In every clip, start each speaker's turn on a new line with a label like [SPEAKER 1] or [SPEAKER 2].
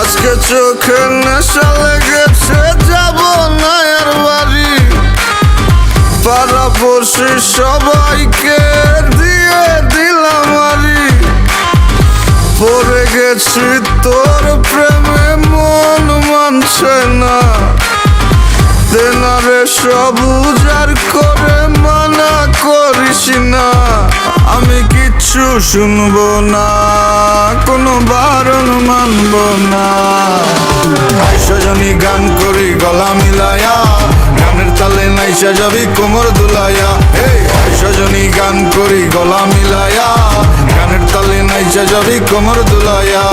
[SPEAKER 1] আজকে চোখে নেশা লেগেছে, যাব না আর বাড়ি। পাড়াপড়শি সবাইকে দিয়ে দিলাম আরি। পড়ে গেছি তোর প্রেমে, মন মানছে না। তেনারে সবুজ আর করে মানা করিস না। আমি কিচ্ছু শুনবো না, কোনো বারণ মানব না। সজনী গান করি গলা মিলায়া, গানের তালে নাইসা যাবি কোমর দুলাইয়া। সজনী গান করি গলা মিলায়া, গানের তালে নাইসা যাবি কোমর দুলাইয়া।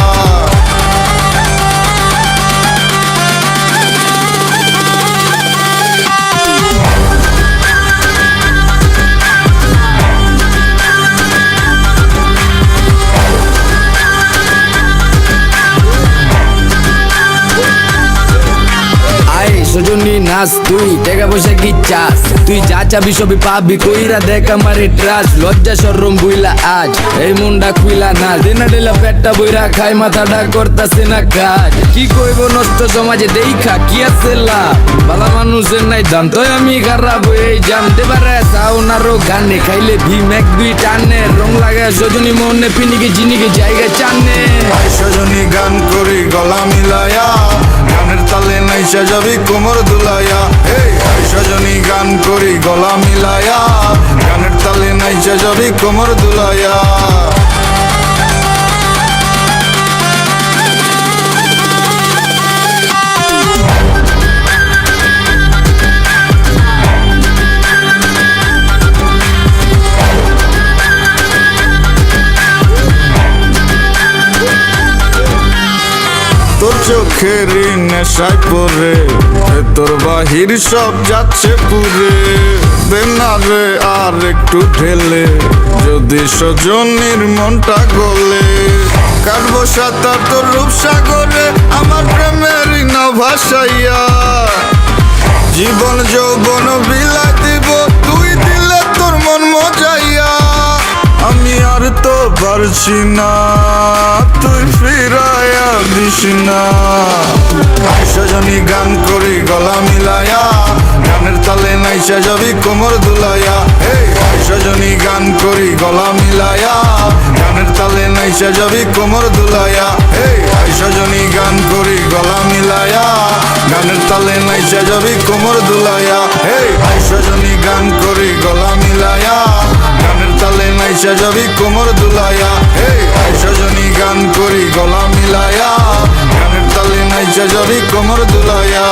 [SPEAKER 2] সজনী নাচ, তুই টাকা পয়সা কি চাস? তুই যা চাবি সবই পাবি, কইরা দেখ আমারে ট্রাস। লজ্জা শরম বুইলা আজ এই মুন্ডা খুইলা না। দিনা ডেলা পেটটা বইরা খাই, মাথাটা করতাছে না কাজ। কি কইব নষ্ট সমাজে দেখা কি আছে লাভ? বালা মানুষের নাই দাম, তো আমি খারাপ হয়ে জানতে পারে। সাউনারও গানে খাইলে ভীম এক দুই টানে। রং লাগে সজনী মনে, পিনিকে জিনিকে জায়গা চানে।
[SPEAKER 1] সজনী গান করি গলা মিলায়া, গানের তালে নাইসা যাবি কোমর দুলাইয়া। সজনী গান করি গলা মিলায়া, গানের তালে নাইসা যাবি কোমর দুলাইয়া। তোর চোখের নেশায় পরে তোর বাহির সব যাচ্ছে পুরে। বেনারে আর একটু ঢেলে, যদি সজনীর মনটা গলে। কাটবো সাঁতার তোর রূপসাগরে, আমার প্রেমের নাও ভাসাইয়া। জীবন যৌবন বিলাই দিব, তুই দিলে তোর মন মজাইয়া। আমি আর তো পারছি না, তুই ফিরাইয়া দিস না। সজনী গান করি গলা মিলায়া, গানের তালে নাইসা যাবি কোমর দুলাইয়া। সজনী গান করি গলা মিলায়া, গানের তালে নাইসা যাবি কোমর দুলাইয়া। সজনী গান করি গলা মিলায়া, গানের তালে নাইসা যাবি কোমর দুলাইয়া। সজনী গান করি গলা মিলায়া, গানের তালে নাইসা যাবি কোমর দুলাইয়া। সজনী গান করি গলা মিলায়া, গানের তালে নাইসা যাবি কোমর দুলাইয়া।